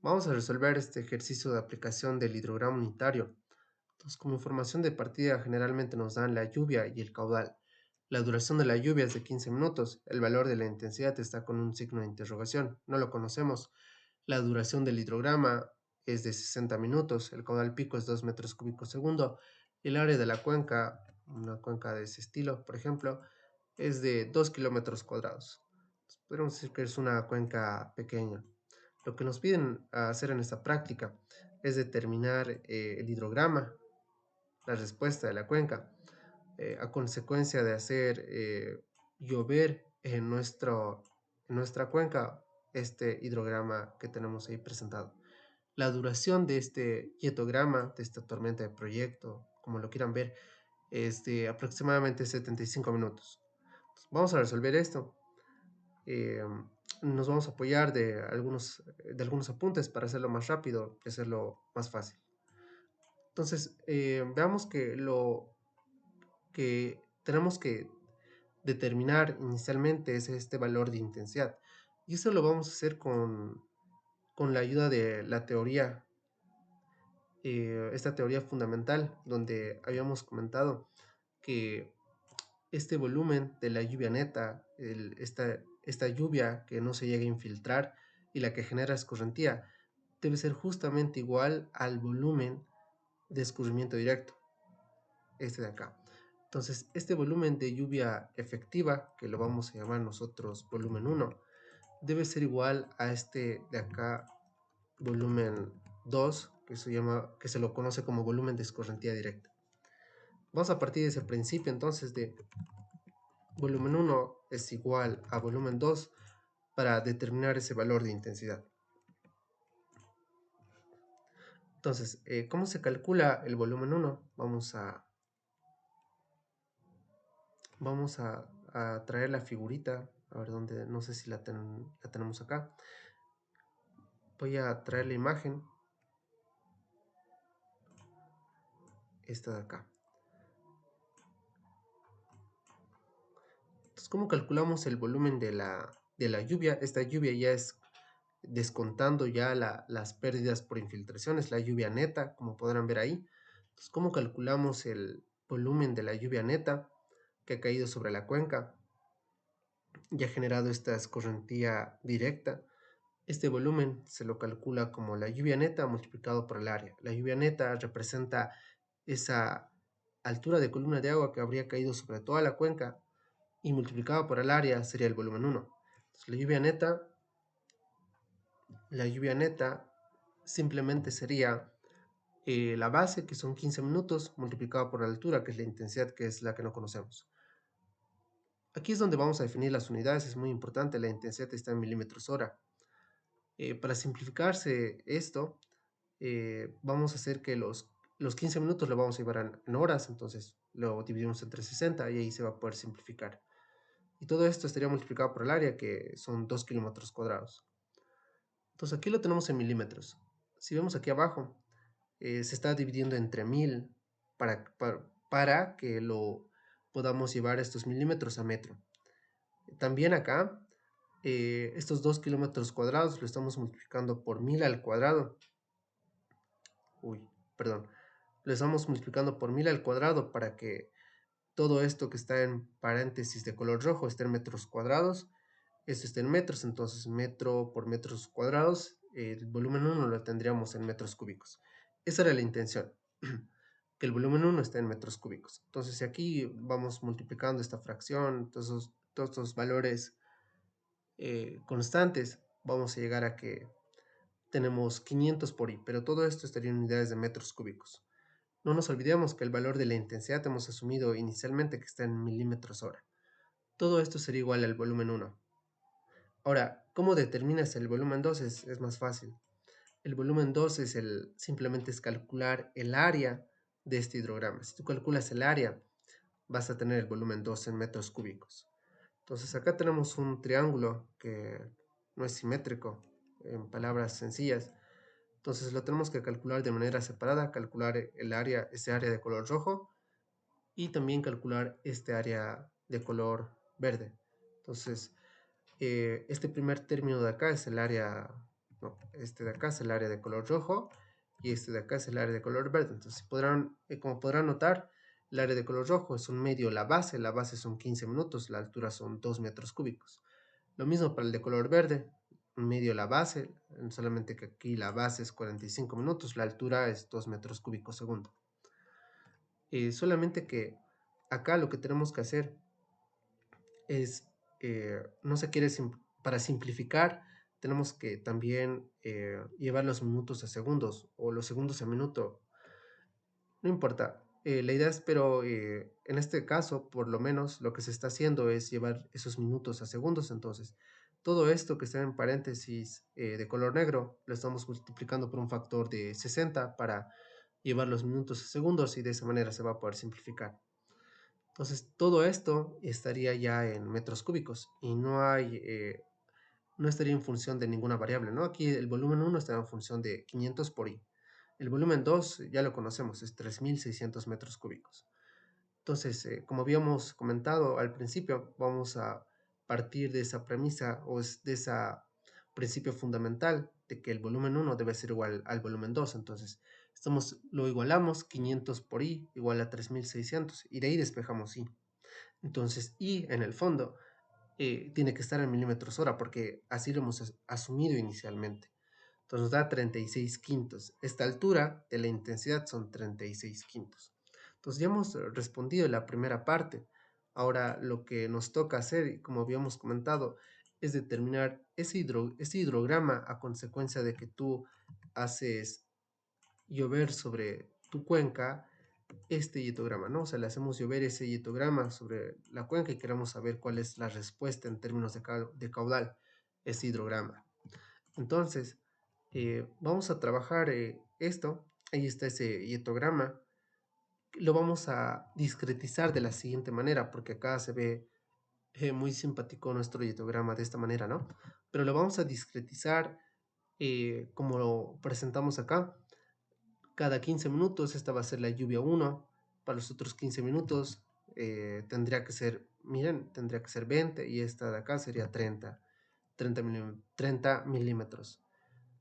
Vamos a resolver este ejercicio de aplicación del hidrograma unitario. Entonces, como información de partida, generalmente nos dan la lluvia y el caudal. La duración de la lluvia es de 15 minutos. El valor de la intensidad está con un signo de interrogación. No lo conocemos. La duración del hidrograma es de 60 minutos. El caudal pico es 2 metros cúbicos segundo. El área de la cuenca, una cuenca de ese estilo, por ejemplo, es de 2 kilómetros cuadrados. Podemos decir que es una cuenca pequeña. Lo que nos piden hacer en esta práctica es determinar el hidrograma, la respuesta de la cuenca, a consecuencia de hacer llover en nuestra cuenca este hidrograma que tenemos ahí presentado. La duración de este hietograma, de esta tormenta de proyecto, como lo quieran ver, es de aproximadamente 75 minutos. Entonces, vamos a resolver esto. eh, Nos vamos a apoyar de algunos apuntes para hacerlo más rápido y hacerlo más fácil. Entonces, veamos que lo que tenemos que determinar inicialmente es este valor de intensidad. Y eso lo vamos a hacer con la ayuda de la teoría, esta teoría fundamental, donde habíamos comentado que este volumen de la lluvia neta, esta lluvia que no se llega a infiltrar y la que genera escorrentía, debe ser justamente igual al volumen de escurrimiento directo, este de acá. Entonces, este volumen de lluvia efectiva, que lo vamos a llamar nosotros volumen 1, debe ser igual a este de acá, volumen 2, que se lo conoce como volumen de escorrentía directa. Vamos a partir de ese principio entonces de volumen 1 es igual a volumen 2 para determinar ese valor de intensidad. Entonces, ¿cómo se calcula el volumen 1? Vamos a traer la figurita, a ver dónde, no sé si la tenemos acá. Voy a traer la imagen, esta de acá. Entonces, ¿cómo calculamos el volumen de la lluvia? Esta lluvia ya es descontando ya las pérdidas por infiltraciones, la lluvia neta, como podrán ver ahí. Entonces, ¿cómo calculamos el volumen de la lluvia neta que ha caído sobre la cuenca y ha generado esta escorrentía directa? Este volumen se lo calcula como la lluvia neta multiplicado por el área. La lluvia neta representa esa altura de columna de agua que habría caído sobre toda la cuenca y multiplicado por el área sería el volumen 1. Entonces, la lluvia neta simplemente sería la base, que son 15 minutos, multiplicado por la altura, que es la intensidad, que es la que no conocemos. Aquí es donde vamos a definir las unidades, es muy importante, la intensidad está en milímetros hora. Para simplificarse esto, vamos a hacer que los 15 minutos lo vamos a llevar en horas, entonces lo dividimos entre 60 y ahí se va a poder simplificar. Y todo esto estaría multiplicado por el área, que son 2 kilómetros cuadrados. Entonces aquí lo tenemos en milímetros. Si vemos aquí abajo, se está dividiendo entre 1000 para que lo podamos llevar estos milímetros a metro. También acá, estos 2 kilómetros cuadrados lo estamos multiplicando por 1000 al cuadrado. Uy, perdón. Lo estamos multiplicando por 1000 al cuadrado para que todo esto que está en paréntesis de color rojo esté en metros cuadrados. Esto está en metros, entonces metro por metros cuadrados, el volumen 1 lo tendríamos en metros cúbicos. Esa era la intención, que el volumen 1 esté en metros cúbicos. Entonces, si aquí vamos multiplicando esta fracción, todos estos valores constantes, vamos a llegar a que tenemos 500 por i, pero todo esto estaría en unidades de metros cúbicos. No nos olvidemos que el valor de la intensidad hemos asumido inicialmente que está en milímetros hora. Todo esto sería igual al volumen 1. Ahora, ¿cómo determinas el volumen 2? Es más fácil. El volumen 2 simplemente es calcular el área de este hidrograma. Si tú calculas el área, vas a tener el volumen 2 en metros cúbicos. Entonces acá tenemos un triángulo que no es simétrico, en palabras sencillas. Entonces lo tenemos que calcular de manera separada, calcular el área, ese área de color rojo y también calcular este área de color verde. Entonces, este primer término de acá es el área No, este de acá es el área de color rojo y este de acá es el área de color verde. Entonces, como podrán notar, el área de color rojo es un medio la base son 15 minutos, la altura son 2 metros cúbicos. Lo mismo para el de color verde, un medio la base, solamente que aquí la base es 45 minutos, la altura es 2 metros cúbicos segundo. Solamente que acá lo que tenemos que hacer es, no se quiere, para simplificar, tenemos que también llevar los minutos a segundos o los segundos a minuto, no importa. La idea es, pero en este caso, por lo menos, lo que se está haciendo es llevar esos minutos a segundos. Entonces, todo esto que está en paréntesis de color negro, lo estamos multiplicando por un factor de 60 para llevar los minutos a segundos y de esa manera se va a poder simplificar. Entonces, todo esto estaría ya en metros cúbicos y no estaría en función de ninguna variable, ¿no? Aquí el volumen 1 está en función de 500 por I. El volumen 2 ya lo conocemos, es 3600 metros cúbicos. Entonces, como habíamos comentado al principio, vamos a partir de esa premisa de ese principio fundamental de que el volumen 1 debe ser igual al volumen 2. Entonces, lo igualamos, 500 por I igual a 3600 y de ahí despejamos I. Entonces, I en el fondo tiene que estar en milímetros hora porque así lo hemos asumido inicialmente. Entonces nos da 36 quintos. Esta altura de la intensidad son 36 quintos. Entonces ya hemos respondido la primera parte. Ahora lo que nos toca hacer, como habíamos comentado, es determinar ese hidrograma a consecuencia de que tú haces llover sobre tu cuenca este hidrograma, ¿no? O sea, le hacemos llover ese hidrograma sobre la cuenca y queremos saber cuál es la respuesta en términos de caudal, ese hidrograma. Entonces, vamos a trabajar esto. Ahí está ese hidrograma. Lo vamos a discretizar de la siguiente manera, porque acá se ve muy simpático nuestro hidrograma de esta manera, ¿no? Pero lo vamos a discretizar como lo presentamos acá. Cada 15 minutos, esta va a ser la lluvia 1. Para los otros 15 minutos tendría que ser, miren, tendría que ser 20 y esta de acá sería 30 milímetros.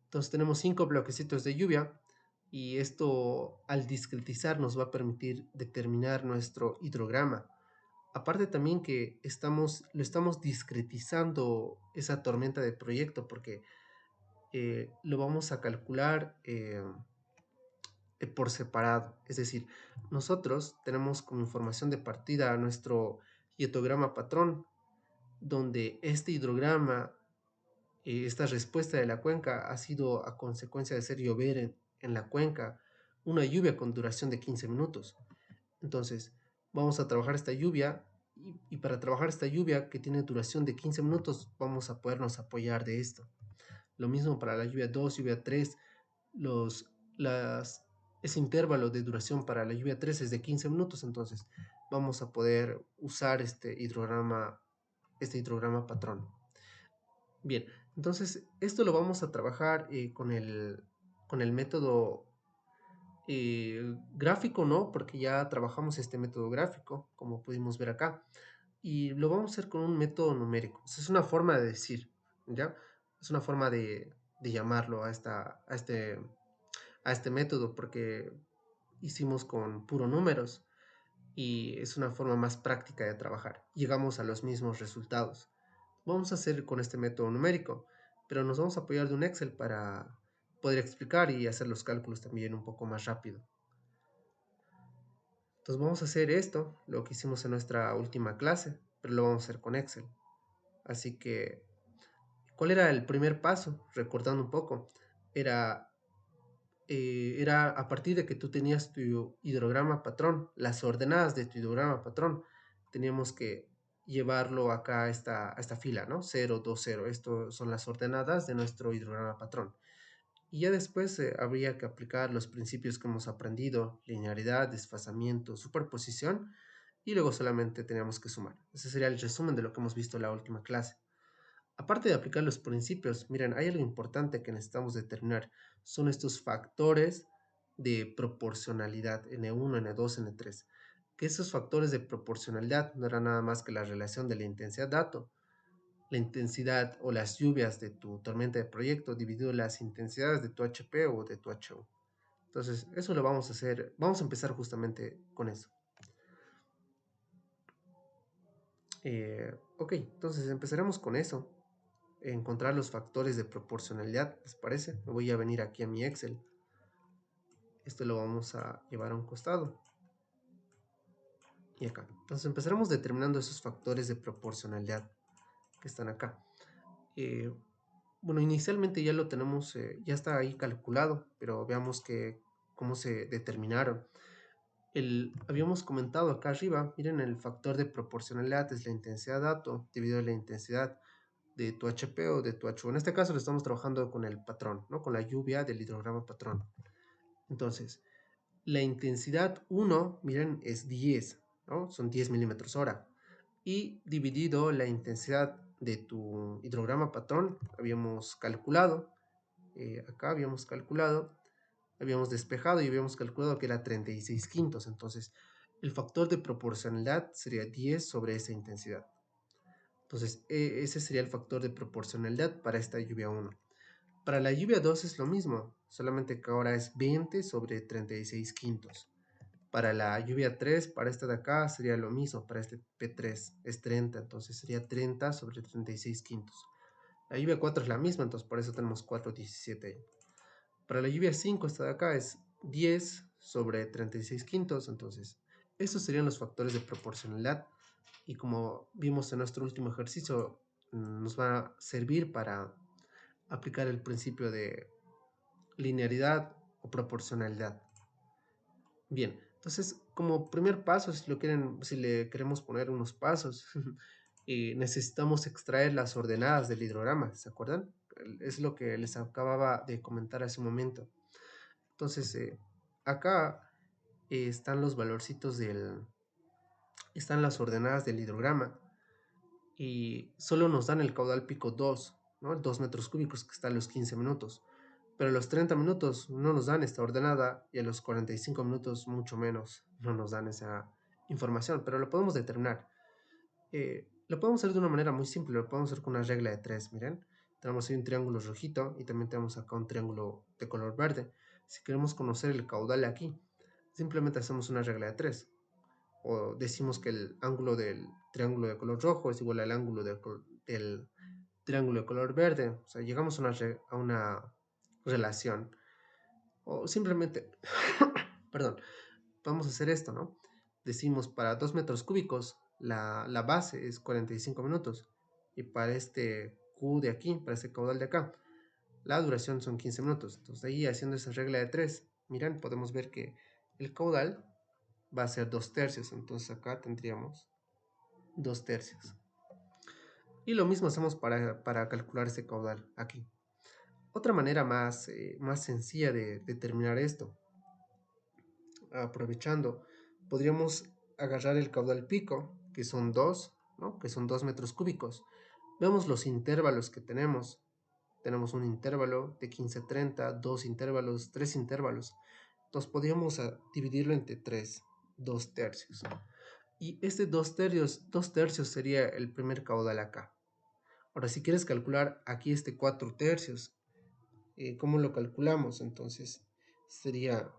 Entonces tenemos 5 bloquecitos de lluvia y esto al discretizar nos va a permitir determinar nuestro hidrograma. Aparte también que lo estamos discretizando esa tormenta de proyecto porque lo vamos a calcular por separado. Es decir, nosotros tenemos como información de partida nuestro hidrograma patrón, donde este hidrograma, esta respuesta de la cuenca ha sido a consecuencia de ser llover en la cuenca, una lluvia con duración de 15 minutos. Entonces, vamos a trabajar esta lluvia y para trabajar esta lluvia que tiene duración de 15 minutos, vamos a podernos apoyar de esto. Lo mismo para la lluvia 2, lluvia 3, los, ese intervalo de duración para la lluvia 3 es de 15 minutos, entonces vamos a poder usar este hidrograma patrón. Bien, entonces esto lo vamos a trabajar con el método gráfico, ¿no? Porque ya trabajamos este método gráfico, como pudimos ver acá, y lo vamos a hacer con un método numérico. O sea, es una forma de decir, ¿ya? Es una forma de llamarlo a este método, porque hicimos con puro números y es una forma más práctica de trabajar. Llegamos a los mismos resultados. Vamos a hacer con este método numérico, pero nos vamos a apoyar de un Excel para poder explicar y hacer los cálculos también un poco más rápido. Entonces vamos a hacer esto, lo que hicimos en nuestra última clase, pero lo vamos a hacer con Excel. Así que, ¿cuál era el primer paso? Recordando un poco, era, era a partir de que tú tenías tu hidrograma patrón, las ordenadas de tu hidrograma patrón, teníamos que llevarlo acá a esta fila, ¿no? 0, 2, 0. Esto son las ordenadas de nuestro hidrograma patrón. Y ya después habría que aplicar los principios que hemos aprendido, linealidad, desfasamiento, superposición, y luego solamente teníamos que sumar. Ese sería el resumen de lo que hemos visto en la última clase. Aparte de aplicar los principios, miren, hay algo importante que necesitamos determinar. Son estos factores de proporcionalidad, N1, N2, N3. Que esos factores de proporcionalidad no eran nada más que la relación de la intensidad dato la intensidad o las lluvias de tu tormenta de proyecto dividido las intensidades de tu HP o de tu HU. Entonces, eso lo vamos a hacer, vamos a empezar justamente con eso. Ok, entonces empezaremos con eso. Encontrar los factores de proporcionalidad, ¿les parece? Me voy a venir aquí a mi Excel. Esto lo vamos a llevar a un costado. Y acá. Entonces empezaremos determinando esos factores de proporcionalidad que están acá. Bueno, inicialmente ya lo tenemos, ya está ahí calculado, pero veamos cómo se determinaron. Habíamos comentado acá arriba, miren, el factor de proporcionalidad es la intensidad dato dividido la intensidad de tu HP o de tu HU. En este caso lo estamos trabajando con el patrón, ¿no? Con la lluvia del hidrograma patrón. Entonces, la intensidad 1, miren, es 10, ¿no? Son 10 milímetros hora. Y dividido la intensidad de tu hidrograma patrón, habíamos calculado, acá habíamos despejado y habíamos calculado que era 36 quintos. Entonces, el factor de proporcionalidad sería 10 sobre esa intensidad. Entonces, ese sería el factor de proporcionalidad para esta lluvia 1. Para la lluvia 2 es lo mismo, solamente que ahora es 20 sobre 36 quintos. Para la lluvia 3, para esta de acá, sería lo mismo. Para este P3 es 30, entonces sería 30 sobre 36 quintos. La lluvia 4 es la misma, entonces por eso tenemos 4,17 ahí. Para la lluvia 5, esta de acá es 10 sobre 36 quintos, entonces estos serían los factores de proporcionalidad. Y como vimos en nuestro último ejercicio, nos va a servir para aplicar el principio de linearidad o proporcionalidad. Bien, entonces como primer paso, si le queremos poner unos pasos, necesitamos extraer las ordenadas del hidrograma, ¿se acuerdan? Es lo que les acababa de comentar hace un momento. Entonces, acá están los valorcitos están las ordenadas del hidrograma y solo nos dan el caudal pico 2, ¿no? 2 metros cúbicos que está a los 15 minutos. Pero a los 30 minutos no nos dan esta ordenada y a los 45 minutos mucho menos no nos dan esa información, pero lo podemos determinar. Lo podemos hacer de una manera muy simple, lo podemos hacer con una regla de 3, miren. Tenemos ahí un triángulo rojito y también tenemos acá un triángulo de color verde. Si queremos conocer el caudal aquí, simplemente hacemos una regla de 3. O decimos que el ángulo del triángulo de color rojo es igual al ángulo del triángulo de color verde. O sea, llegamos a una relación. O simplemente, perdón, vamos a hacer esto, ¿no? Decimos para 2 metros cúbicos, la base es 45 minutos. Y para este Q de aquí, para este caudal de acá, la duración son 15 minutos. Entonces ahí haciendo esa regla de 3, miren, podemos ver que el caudal va a ser 2 tercios. Entonces acá tendríamos 2 tercios. Y lo mismo hacemos para calcular ese caudal aquí. Otra manera más sencilla de determinar esto, aprovechando, podríamos agarrar el caudal pico, que son 2, ¿no? Que son 2 metros cúbicos. Vemos los intervalos que tenemos. Tenemos un intervalo de 15-30, dos intervalos, tres intervalos. Entonces podríamos dividirlo entre 3, 2 tercios. Y este 2 tercios sería el primer caudal acá. Ahora, si quieres calcular aquí este 4 tercios, ¿cómo lo calculamos? Entonces sería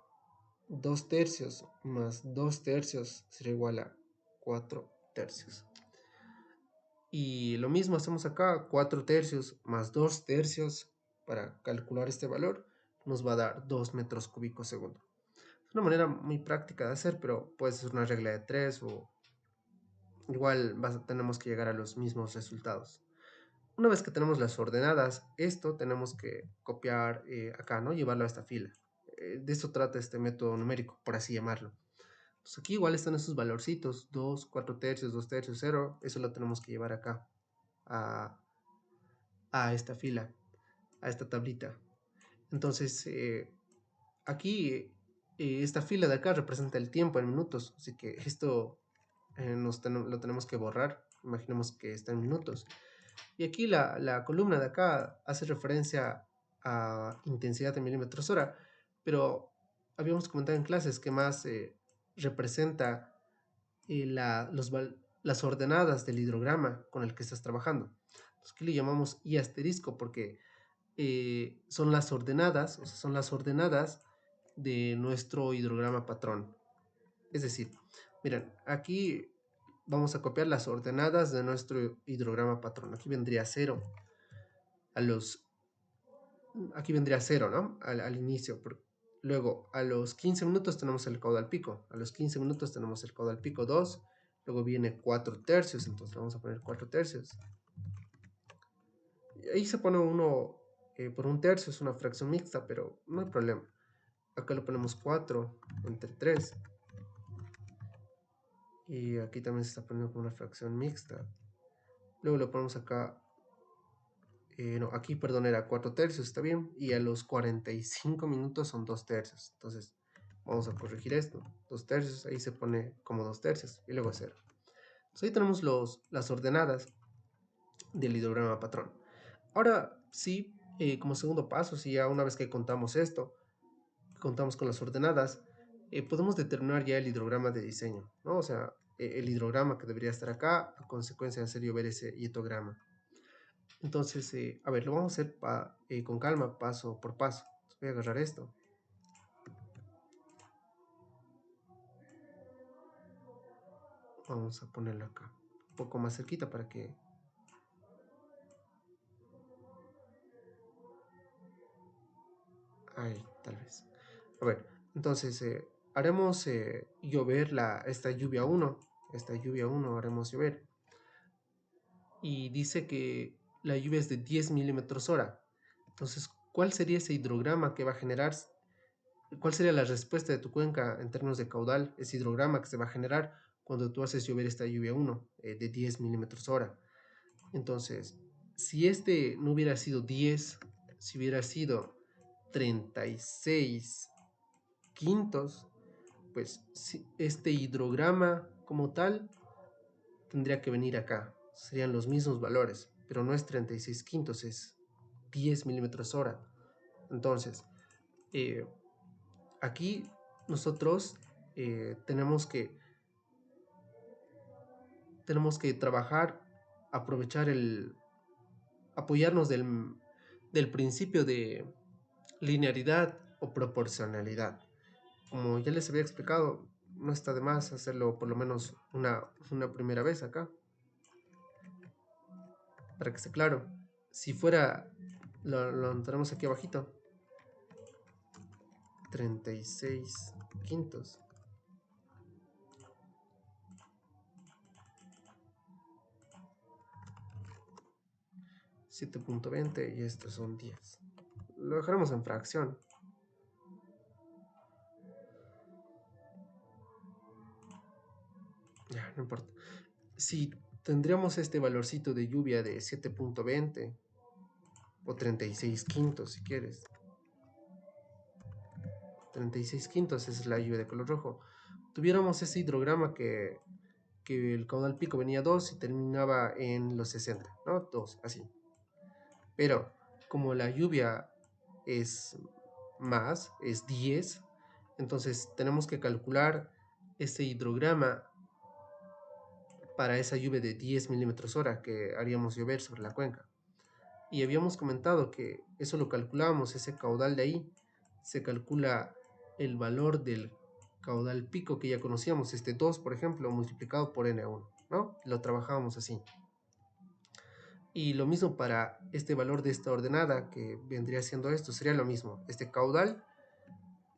2 tercios más 2 tercios sería igual a 4 tercios. Y lo mismo hacemos acá, 4 tercios más 2 tercios para calcular este valor nos va a dar 2 metros cúbicos segundo. Es una manera muy práctica de hacer, pero puede ser una regla de 3 o igual tenemos que llegar a los mismos resultados. Una vez que tenemos las ordenadas, esto tenemos que copiar acá, ¿no? Llevarlo a esta fila. De esto trata este método numérico, por así llamarlo. Entonces aquí igual están esos valorcitos, 2, 4 tercios, 2 tercios, 0. Eso lo tenemos que llevar acá, a, a esta fila, a esta tablita. Entonces, aquí, esta fila de acá representa el tiempo en minutos, así que esto lo tenemos que borrar. Imaginemos que está en minutos. Y aquí la columna de acá hace referencia a intensidad en milímetros hora, pero habíamos comentado en clases que más representa las ordenadas del hidrograma con el que estás trabajando. Entonces, aquí le llamamos I asterisco porque son las ordenadas, o sea, son las ordenadas de nuestro hidrograma patrón. Es decir, miren, aquí vamos a copiar las ordenadas de nuestro hidrograma patrón. Aquí vendría 0. Aquí vendría 0, ¿no? Al inicio. Luego, a los 15 minutos tenemos el caudal pico. A los 15 minutos tenemos el caudal pico 2. Luego viene 4 tercios. Entonces vamos a poner 4 tercios. Y ahí se pone uno por un tercio. Es una fracción mixta, pero no hay problema. Acá lo ponemos 4 entre 3. Y aquí también se está poniendo como una fracción mixta. Luego lo ponemos acá. No, aquí, perdón, era 4 tercios, está bien. Y a los 45 minutos son 2 tercios. Entonces, vamos a corregir esto. 2 tercios, ahí se pone como 2 tercios. Y luego 0. Entonces, ahí tenemos las ordenadas del hidrograma patrón. Ahora, sí, como segundo paso, si ya una vez que contamos esto, contamos con las ordenadas, podemos determinar ya el hidrograma de diseño, ¿no? O sea, el hidrograma que debería estar acá, a consecuencia de hacer llover ese hidrograma. Entonces, a ver, lo vamos a hacer con calma, paso por paso. Entonces, voy a agarrar esto. Vamos a ponerlo acá, un poco más cerquita para que... Ahí, tal vez. A ver, entonces, haremos llover esta lluvia 1. Esta lluvia 1 haremos llover. Y dice que la lluvia es de 10 milímetros hora. Entonces, ¿cuál sería ese hidrograma que va a generar? ¿Cuál sería la respuesta de tu cuenca en términos de caudal? Ese hidrograma que se va a generar cuando tú haces llover esta lluvia 1 de 10 milímetros hora. Entonces, si este no hubiera sido 10, si hubiera sido 36 quintos, pues este hidrograma como tal tendría que venir acá. Serían los mismos valores, pero no es 36 quintos, es 10 milímetros hora. Entonces, aquí nosotros tenemos que trabajar, aprovechar apoyarnos del principio de linearidad o proporcionalidad. Como ya les había explicado, no está de más hacerlo por lo menos una primera vez acá, para que esté claro. Si fuera, lo tenemos aquí abajito, 36 quintos. 7.20 y estos son 10. Lo dejaremos en fracción. Ya, no importa. Si tendríamos este valorcito de lluvia de 7.20 o 36 quintos si quieres. 36 quintos es la lluvia de color rojo. Tuviéramos ese hidrograma que el caudal pico venía 2 y terminaba en los 60, ¿no? 2, así. Pero como la lluvia es más, es 10, entonces tenemos que calcular ese hidrograma para esa lluvia de 10 milímetros hora que haríamos llover sobre la cuenca. Y habíamos comentado que eso lo calculábamos, ese caudal de ahí, se calcula el valor del caudal pico que ya conocíamos, este 2, por ejemplo, multiplicado por N1, ¿no? Lo trabajábamos así. Y lo mismo para este valor de esta ordenada, que vendría siendo esto, sería lo mismo. Este caudal,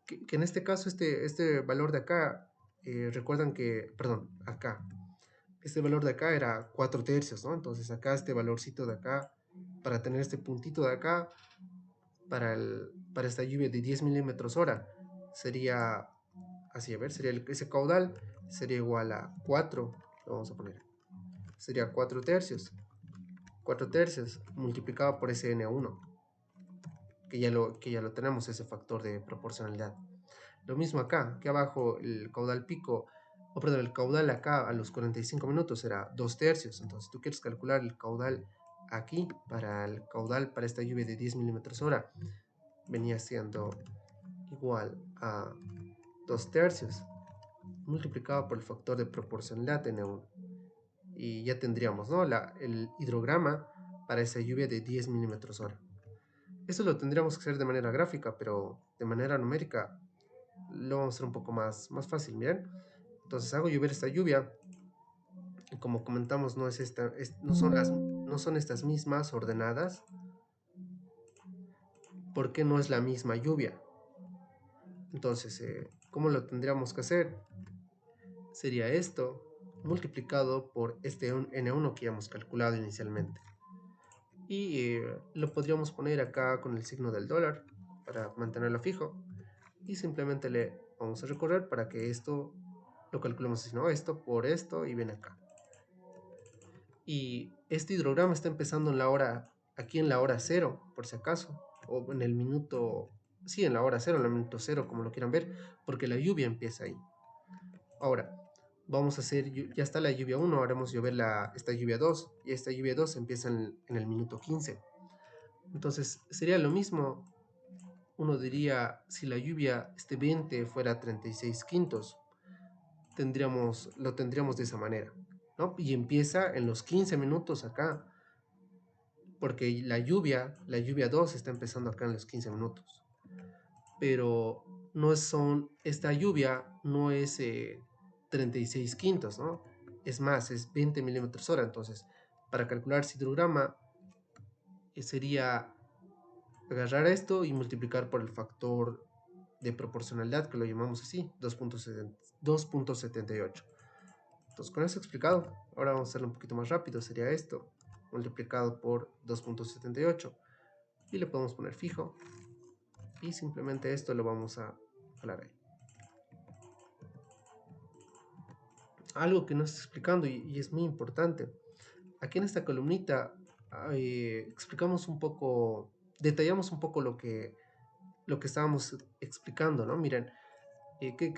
que en este caso, este valor de acá, recuerdan que, perdón, acá, este valor de acá era 4 tercios, ¿no? Entonces acá este valorcito de acá, para tener este puntito de acá, para esta lluvia de 10 milímetros hora, sería, así, a ver, ese caudal sería igual a 4, lo vamos a poner, sería 4 tercios. 4 tercios multiplicado por ese N1, que ya lo tenemos, ese factor de proporcionalidad. Lo mismo acá, que abajo el caudal pico, o perdón, el caudal acá a los 45 minutos era 2 tercios. Entonces tú quieres calcular el caudal aquí para el caudal para esta lluvia de 10 milímetros hora, venía siendo igual a 2 tercios multiplicado por el factor de proporcionalidad N1. Y ya tendríamos, ¿no? El hidrograma para esa lluvia de 10 milímetros hora. Eso lo tendríamos que hacer de manera gráfica, pero de manera numérica lo vamos a hacer un poco más fácil, miren. Entonces hago llover esta lluvia, y como comentamos, no son estas mismas ordenadas, porque no es la misma lluvia. Entonces, ¿cómo lo tendríamos que hacer? Sería esto multiplicado por este N1 que ya hemos calculado inicialmente. Y lo podríamos poner acá con el signo del dólar para mantenerlo fijo. Y simplemente le vamos a recorrer para que esto lo calculemos así, ¿no? Esto por esto y viene acá. Y este hidrograma está empezando en la hora, aquí en la hora cero, por si acaso, o en el minuto, sí, en la hora cero, en el minuto cero, como lo quieran ver, porque la lluvia empieza ahí. Ahora, vamos a hacer, ya está la lluvia 1, haremos llover esta lluvia 2, y esta lluvia 2 empieza en el minuto 15. Entonces, sería lo mismo, uno diría, si la lluvia este 20 fuera 36 quintos, lo tendríamos de esa manera, ¿no? Y empieza en los 15 minutos acá, porque la lluvia 2 está empezando acá en los 15 minutos. Pero esta lluvia no es 36 quintos, ¿no? Es más, es 20 milímetros hora. Entonces, para calcular ese hidrograma, sería agarrar esto y multiplicar por el factor de proporcionalidad, que lo llamamos así, 2.78. Entonces, con eso explicado, ahora vamos a hacerlo un poquito más rápido. Sería esto, multiplicado por 2.78. Y le podemos poner fijo. Y simplemente esto lo vamos a jalar ahí. Algo que no estoy explicando y es muy importante. Aquí en esta columnita explicamos un poco, detallamos un poco lo que estábamos explicando, ¿no? Miren, ¿qué es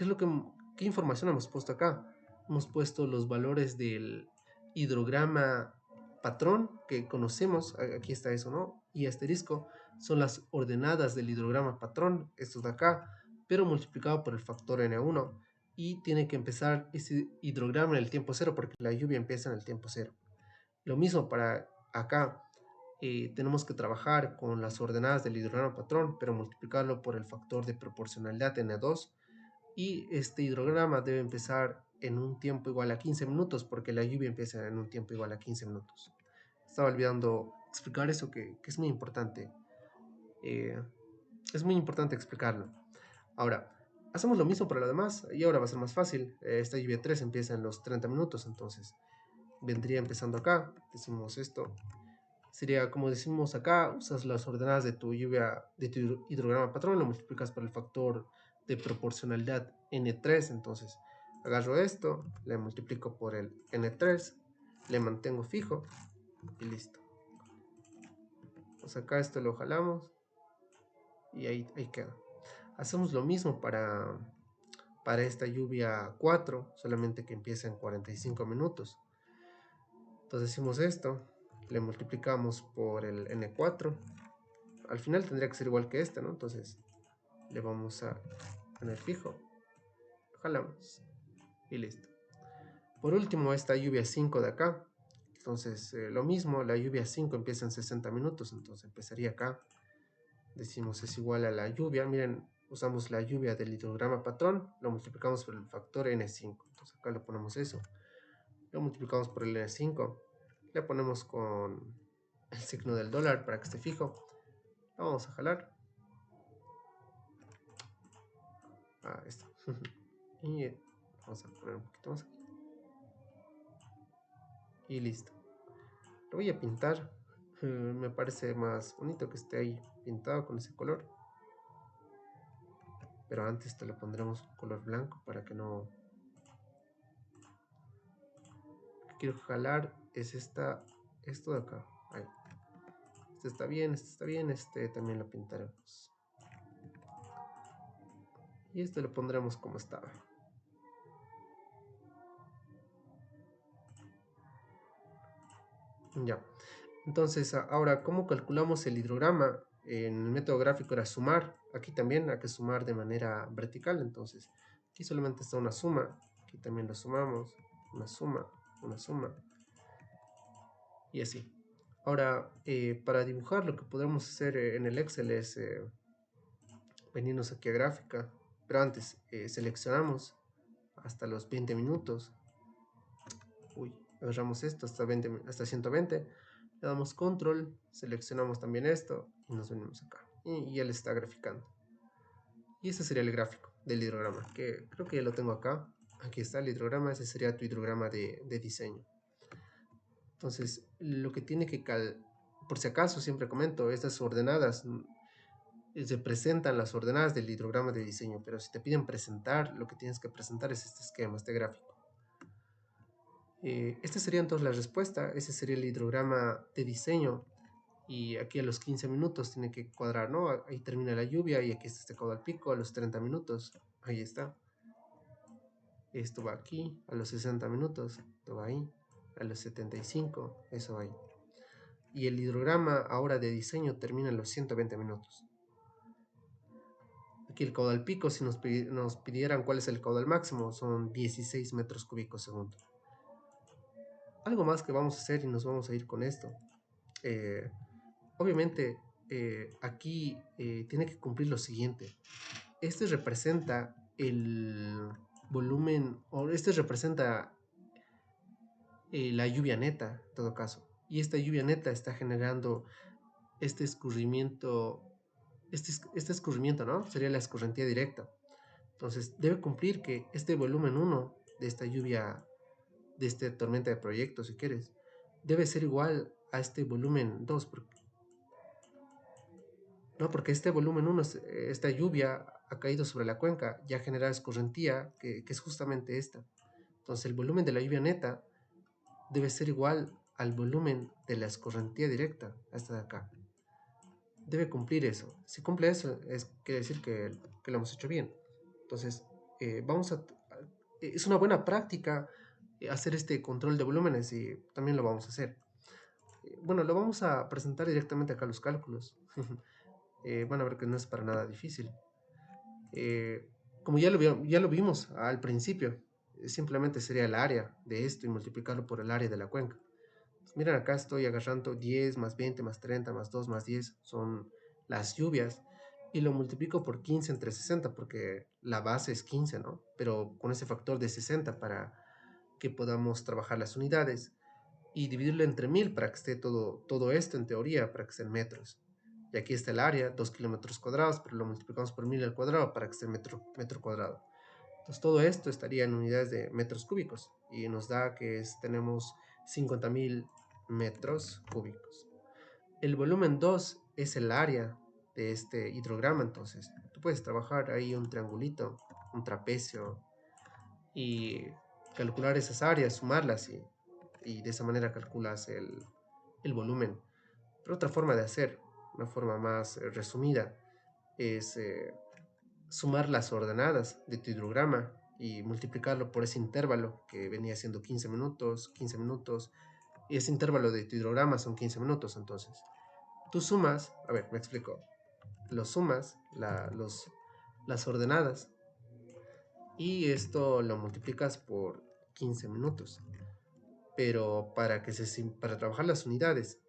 qué información hemos puesto acá? Hemos puesto los valores del hidrograma patrón que conocemos, aquí está eso, ¿no? Y asterisco son las ordenadas del hidrograma patrón, estos de acá, pero multiplicado por el factor N1. Y tiene que empezar ese hidrograma en el tiempo cero porque la lluvia empieza en el tiempo cero. Lo mismo para acá. Tenemos que trabajar con las ordenadas del hidrograma patrón, pero multiplicarlo por el factor de proporcionalidad N2. Y este hidrograma debe empezar en un tiempo igual a 15 minutos, porque la lluvia empieza en un tiempo igual a 15 minutos. Estaba olvidando explicar eso, que es muy importante. Es muy importante explicarlo. Ahora, hacemos lo mismo para lo demás, y ahora va a ser más fácil. Esta lluvia 3 empieza en los 30 minutos, entonces vendría empezando acá. Decimos esto. Sería como decimos acá, usas las ordenadas de tu lluvia, de tu hidrograma patrón, lo multiplicas por el factor de proporcionalidad N3, entonces agarro esto, le multiplico por el N3, le mantengo fijo y listo. Pues acá esto lo jalamos y ahí queda. Hacemos lo mismo para esta lluvia 4, solamente que empieza en 45 minutos. Entonces decimos esto, le multiplicamos por el N4. Al final tendría que ser igual que esta, ¿no? Entonces le vamos a poner fijo, jalamos y listo. Por último, esta lluvia 5 de acá. Entonces, lo mismo, la lluvia 5 empieza en 60 minutos, entonces empezaría acá. Decimos es igual a la lluvia. Miren, usamos la lluvia del hidrograma patrón, lo multiplicamos por el factor N5. Entonces acá le ponemos eso. Lo multiplicamos por el N5. Le ponemos con el signo del dólar para que esté fijo. Lo vamos a jalar. Esto. Y vamos a poner un poquito más aquí. Y listo. Lo voy a pintar. Me parece más bonito que esté ahí pintado con ese color. Pero antes te lo pondremos un color blanco para que no... Lo que quiero jalar es esto de acá. Ahí. Este está bien, este está bien, este también lo pintaremos. Y este lo pondremos como estaba. Ya. Entonces, ahora, ¿cómo calculamos el hidrograma? En el método gráfico era sumar. Aquí también hay que sumar de manera vertical. Entonces, aquí solamente está una suma. Aquí también lo sumamos. Una suma, una suma. Y así. Ahora, para dibujar, lo que podemos hacer en el Excel es venirnos aquí a gráfica, pero antes seleccionamos hasta los 20 minutos. Uy, agarramos esto hasta 20, hasta 120, le damos control, seleccionamos también esto y nos venimos acá. Y él está graficando. Y ese sería el gráfico del hidrograma, que creo que ya lo tengo acá. Aquí está el hidrograma, ese sería tu hidrograma de diseño. Entonces, lo que tiene que por si acaso, siempre comento, estas ordenadas se presentan las ordenadas del hidrograma de diseño, pero si te piden presentar, lo que tienes que presentar es este esquema, este gráfico. Esta sería entonces la respuesta, ese sería el hidrograma de diseño, y aquí a los 15 minutos tiene que cuadrar, ¿no? Ahí termina la lluvia y aquí está este caudal pico a los 30 minutos, ahí está. Esto va aquí a los 60 minutos, esto va ahí, a los 75, eso va ahí. Y el hidrograma ahora de diseño termina en los 120 minutos. Aquí el caudal pico, si nos pidieran cuál es el caudal máximo, son 16 metros cúbicos segundo. Algo más que vamos a hacer y nos vamos a ir con esto. Obviamente, aquí tiene que cumplir lo siguiente. Este representa el volumen, o este representa la lluvia neta, en todo caso. Y esta lluvia neta está generando este escurrimiento, este escurrimiento, ¿no? Sería la escorrentía directa. Entonces, debe cumplir que este volumen 1 de esta lluvia, de esta tormenta de proyectos, si quieres, debe ser igual a este volumen 2, ¿no? Porque este volumen 1, esta lluvia ha caído sobre la cuenca y ha generado escorrentía, que es justamente esta. Entonces, el volumen de la lluvia neta debe ser igual al volumen de la escorrentía directa, hasta de acá. Debe cumplir eso. Si cumple eso, quiere decir que lo hemos hecho bien. Entonces, es una buena práctica hacer este control de volúmenes y también lo vamos a hacer. Bueno, lo vamos a presentar directamente acá los cálculos. Van a ver que no es para nada difícil. Eh, Como ya lo vimos al principio, simplemente sería el área de esto y multiplicarlo por el área de la cuenca. Miren, acá estoy agarrando 10 más 20 más 30 más 2 más 10, son las lluvias, y lo multiplico por 15 entre 60 porque la base es 15, ¿no? Pero con ese factor de 60 para que podamos trabajar las unidades y dividirlo entre 1000 para que esté todo esto en teoría, para que esté en metros. Y aquí está el área, 2 kilómetros cuadrados, pero lo multiplicamos por 1000 al cuadrado para que esté metro cuadrado. Entonces todo esto estaría en unidades de metros cúbicos y nos da que tenemos 50.000 metros cúbicos. El volumen 2 es el área de este hidrograma, entonces tú puedes trabajar ahí un triangulito, un trapecio y calcular esas áreas, sumarlas y de esa manera calculas el volumen. Pero otra forma de hacer, una forma más resumida, es sumar las ordenadas de tu hidrograma y multiplicarlo por ese intervalo que venía siendo 15 minutos, 15 minutos, y ese intervalo de tu hidrograma son 15 minutos. Entonces, tú sumas, a ver, me explico, lo sumas, las ordenadas, y esto lo multiplicas por 15 minutos. Pero para trabajar las unidades,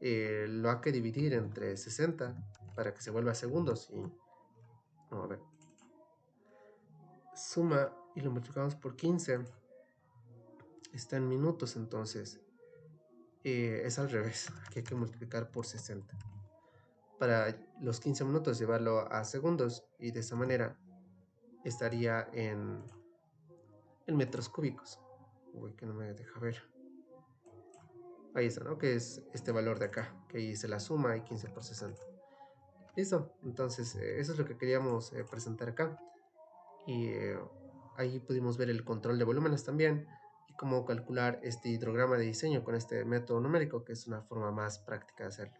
lo hay que dividir entre 60 para que se vuelva segundos. Y, no, a ver, suma y lo multiplicamos por 15, está en minutos, entonces es al revés, aquí hay que multiplicar por 60 para los 15 minutos llevarlo a segundos y de esa manera estaría en metros cúbicos. Uy, que no me deja ver. Ahí está, ¿no? Que es este valor de acá, que ahí se la suma y 15 por 60. Listo, entonces eso es lo que queríamos presentar acá. Y ahí pudimos ver el control de volúmenes también y cómo calcular este hidrograma de diseño con este método numérico, que es una forma más práctica de hacerlo.